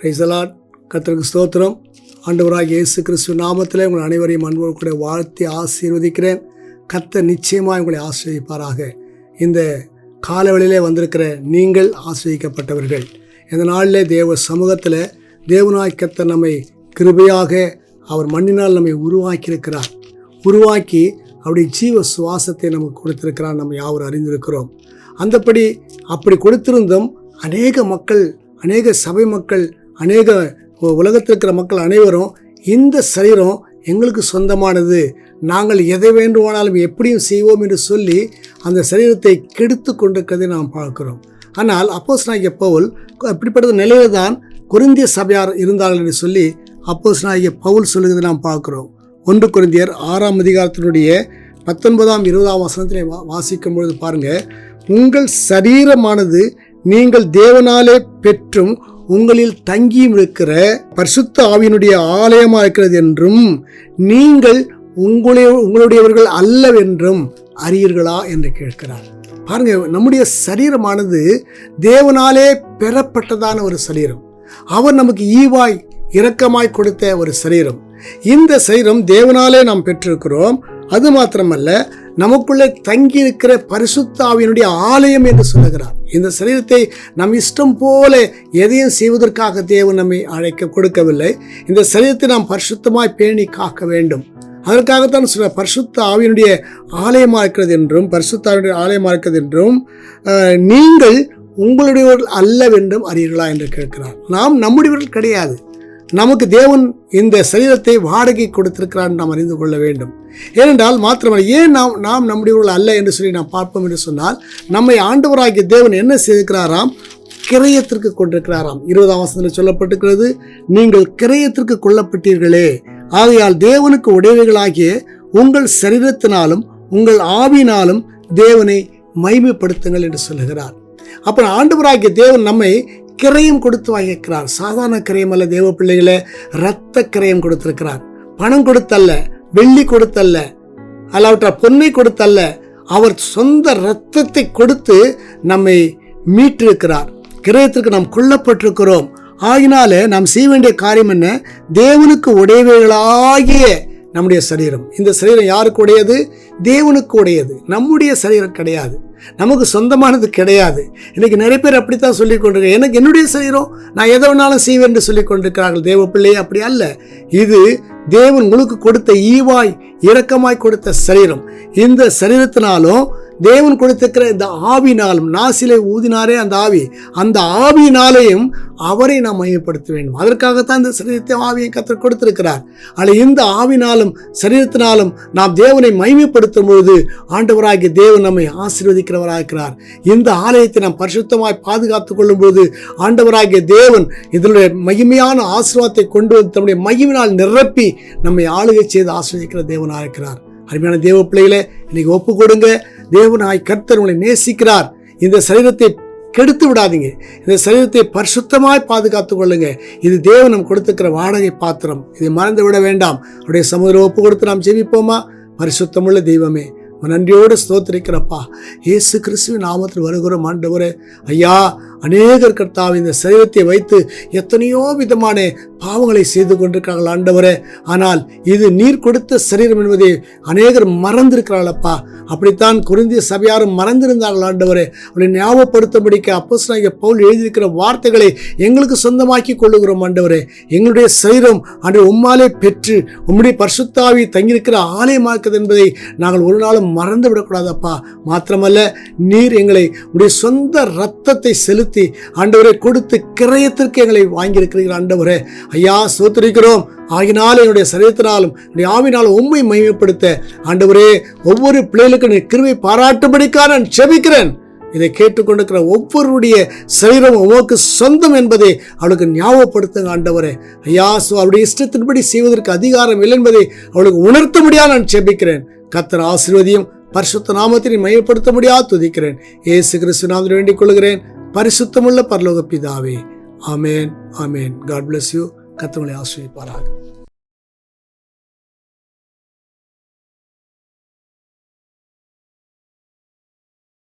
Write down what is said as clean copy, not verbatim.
Praise the Lord. கர்த்தருக்கு ஸ்தோத்திரம். ஆண்டவராகிய இயேசு கிறிஸ்து நாமத்திலே உங்கள் அனைவரையும் அன்போடு கூட வாழ்த்தி ஆசீர்வதிக்கிறேன். கர்த்தர் நிச்சயமாக உங்களை ஆசீர்வதிப்பாராக. இந்த காலவெளியிலே வந்திருக்கிற நீங்கள் ஆசீர்வதிக்கப்பட்டவர்கள். இந்த நாளிலே தேவ சமூகத்தில் தேவனாய் கர்த்தர் நம்மை கிருபையாக அவர் மண்ணினால் நம்மை உருவாக்கியிருக்கிறார். உருவாக்கி அவருடைய ஜீவ சுவாசத்தை நமக்கு கொடுத்திருக்கிறார். நம்ம யாவரும் அறிந்திருக்கிறோம். அப்படி கொடுத்திருந்தும் அநேக மக்கள், அநேக சபை மக்கள், அநேக உலகத்தில் இருக்கிற மக்கள் அனைவரும் இந்த சரீரம் எங்களுக்கு சொந்தமானது, நாங்கள் எதை வேண்டுமானாலும் எப்படியும் செய்வோம் என்று சொல்லி அந்த சரீரத்தை கெடுத்து கொண்டிருக்கிறதை நாம் பார்க்கிறோம். ஆனால் அப்போஸ்தலனாகிய பவுல் அப்படிப்பட்ட நிலையில் தான் கொரிந்திய சபையார் இருந்தார்கள் என்று சொல்லி அப்போஸ்தலனாகிய பவுல் சொல்லுகிறதை நாம் பார்க்கிறோம். 1 கொரிந்தியர் 6ஆம் அதிகாரத்தினுடைய 19ஆம் 20ஆம் வசனத்திலே வாசிக்கும் பொழுது பாருங்கள், உங்கள் சரீரமானது நீங்கள் தேவனாலே பெற்றும் உங்களில் தங்கியும் இருக்கிற பரிசுத்த ஆவியினுடைய ஆலயமாக இருக்கிறது என்றும் நீங்கள் உங்களுடையவர்கள் அல்லவென்றும் அறியீர்களா என்று கேட்கிறார். பாருங்க, நம்முடைய சரீரமானது தேவனாலே பெறப்பட்டதான ஒரு சரீரம். அவர் நமக்கு ஈவாய் இரக்கமாய் கொடுத்த ஒரு சரீரம். இந்த சரீரம் தேவனாலே நாம் பெற்றிருக்கிறோம். அது மாத்திரமல்ல, நமக்குள்ளே தங்கி இருக்கிற பரிசுத்த ஆவியினுடைய ஆலயம் என்று சொல்லுகிறார். இந்த சரீரத்தை நம் இஷ்டம் போல எதையும் செய்வதற்காக தேவன் நம்மை அழைக்க கொடுக்கவில்லை. இந்த சரீரத்தை நாம் பரிசுத்தமாய் பேணி காக்க வேண்டும். அதற்காகத்தான் சொல்ல பரிசுத்த ஆவியினுடைய ஆலயமாக இருக்கிறது என்றும், பரிசுத்த ஆவியுடைய ஆலயமாக இருக்கிறது என்றும் நீங்கள் உங்களுடையவர்கள் அல்லவென்றும் அறியீர்களா என்று கேட்கிறார். நாம் நம்முடையவர்கள் கிடையாது. நமக்கு தேவன் இந்த சரீரத்தை வாடகை கொடுத்திருக்கிறார் நாம் அறிந்து கொள்ள வேண்டும். ஏனென்றால் மாத்திரமல்ல, ஏன் நாம் நம்முடையவர்கள் அல்ல என்று சொல்லி நாம் பார்ப்போம் என்று சொன்னால், நம்மை ஆண்டவராகிய தேவன் என்ன செய்திருக்கிறாராம்? கிரயத்திற்கு கொண்டிருக்கிறாராம். 20ஆம் வசனத்தில் சொல்லப்பட்டிருக்கிறது, நீங்கள் கிரயத்திற்கு கொள்ளப்பட்டீர்களே, ஆகையால் தேவனுக்கு உடையவைகளாகிய உங்கள் சரீரத்தினாலும் உங்கள் ஆவியினாலும் தேவனை மகிமைப்படுத்துங்கள் என்று சொல்லுகிறார். அப்புறம் ஆண்டவராகிய தேவன் நம்மை கிரயம் கொடுத்து வாங்கியிருக்கிறார். சாதாரண கிரயம் அல்ல தேவ பிள்ளைகளை, இரத்த கிரயம் கொடுத்திருக்கிறார். பணம் கொடுத்தல்ல, வெள்ளி கொடுத்தல்ல, அல்லாவிட்டால் பொன்னை கொடுத்தல்ல, அவர் சொந்த இரத்தத்தை கொடுத்து நம்மை மீட்டிருக்கிறார். கிரயத்திற்கு நாம் கொல்லப்பட்டிருக்கிறோம். ஆகினாலே நாம் செய்ய வேண்டிய காரியம் என்ன? தேவனுக்கு உடையவைகளாகிய நம்முடைய சரீரம். இந்த சரீரம் யாருக்கு உடையது? தேவனுக்கு உடையது. நம்முடைய சரீரம் கிடையாது, நமக்கு சொந்தமானது கிடையாது. இன்னைக்கு நிறைய பேர் அப்படித்தான் சொல்லிக் கொண்டிருக்க, எனக்கு என்னுடைய சரீரம், நான் எதை வேணாலும் செய்வேன் என்று சொல்லிக் கொண்டிருக்கிறார்கள். தேவ பிள்ளையே, அப்படி அல்ல. இது தேவன் உங்களுக்கு கொடுத்த ஈவாய் இரக்கமாய் கொடுத்த சரீரம். இந்த சரீரத்தினாலும் தேவன் கொடுத்திருக்கிற இந்த ஆவினாலும், நாசிலே ஊதினாரே அந்த ஆவி, அந்த ஆவியினாலேயும் அவரை நாம் மையப்படுத்த வேண்டும். அதற்காகத்தான் இந்த சரீரத்தை ஆவியை கர்த்தர் கொடுத்திருக்கிறார். ஆனால் இந்த ஆவினாலும் சரீரத்தினாலும் நாம் தேவனை மையப்படுத்தும் பொழுது ஆண்டவராகிய தேவன் நம்மை ஆசீர்வதிக்கிறவராக இருக்கிறார். இந்த ஆலயத்தை நாம் பரிசுத்தமாய் பாதுகாத்துக் கொள்ளும் போது ஆண்டவராகிய தேவன் இதனுடைய மகிமையான ஆசீர்வாதத்தை கொண்டு வந்து தம்முடைய மகிமையினால் நிரப்பி நம்மை ஆளுகை செய்து ஆசீர்வதிக்கிற தேவனாக இருக்கிறார். அருமையான தேவ பிள்ளைகளே, இன்னைக்கு ஒப்பு கொடுங்க. தேவனாய் கர்த்தர் உங்களை நேசிக்கிறார். இந்த சரீரத்தை கெடுத்து விடாதீங்க. இந்த சரீரத்தை பரிசுத்தமாய் பாதுகாத்துக் கொள்ளுங்க. இது தேவன் நம்ம கொடுத்துக்கிற வாடகை பாத்திரம். இதை மறந்து விட வேண்டாம். அவருடைய சமூகத்தில் ஒப்பு கொடுத்து நாம் ஜெபிப்போமா? பரிசுத்தமுள்ள தெய்வமே, நன்றியோடு ஸ்தோத்திரிக்கிறப்பா. இயேசு கிறிஸ்துவின் நாமத்தில் வருகிறோம் ஆண்டவரே. ஐயா, அநேகர் கர்த்தாவே இந்த சரீரத்தை வைத்து எத்தனையோ விதமான பாவங்களை செய்து கொண்டிருக்கிறார்கள் ஆண்டவரே. ஆனால் இது நீர் கொடுத்த சரீரம் என்பதை அநேகர் மறந்திருக்கிறார்களப்பா. அப்படித்தான் கொரிந்திய சபையாரும் மறந்திருந்தார்கள் ஆண்டவரே. அவளை ஞாபகப்படுத்தும்படிக்கு அப்போஸ்தலனாகிய பவுல் எழுதியிருக்கிற வார்த்தைகளை எங்களுக்கு சொந்தமாக்கி கொள்ளுகிறோம் ஆண்டவரே. எங்களுடைய சரீரம் அன்று உம்மாலே பெற்று உம்முடைய பரிசுத்த ஆவி தங்கியிருக்கிற ஆலயமாக்குது என்பதை நாங்கள் ஒரு நாளும் மறந்து விடக்கூடாதப்பா. மாத்திரமல்ல, நீர் எங்களை உடைய சொந்த இரத்தத்தை செலுத்தி ஆண்டவரை கொடுத்து கிரயத்திற்கு எங்களை வாங்கியிருக்கிறீர்கள் ஆண்டவரே. ஐயா, ஸ்தோத்திரிக்கிறோம். ஆகினாலும் என்னுடைய சரீரத்தினாலும் என்னுடைய ஆவினாலும் உம்மை மகிமைப்படுத்த ஆண்டவரே ஒவ்வொரு பிள்ளைகளுக்கு நீ கிருபை பாராட்டும்படிக்காக நான் ஜெபிக்கிறேன். இதை கேட்டுக்கொண்டிருக்கிற ஒவ்வொருடைய சரீரம் உமக்கு சொந்தம் என்பதை அவளுக்கு ஞாபகப்படுத்துங்க ஆண்டவரே. ஐயா, அவருடைய இஷ்டத்தின்படி செய்வதற்கு அதிகாரம் இல்லை என்பதை அவளுக்கு உணர்த்த முடியாது நான் ஜெபிக்கிறேன். கர்த்தர் ஆசீர்வதியும். பரிசுத்த நாமத்தை மையப்படுத்த முடியாது துதிக்கிறேன். இயேசு கிறிஸ்து நாமத்தில் வேண்டிக் கொள்கிறேன். பரிசுத்தமுள்ள பரலோக பிதாவே, ஆமேன், ஆமேன். God bless you. கர்த்தர் உங்களை ஆசீர்வதிப்பாராக.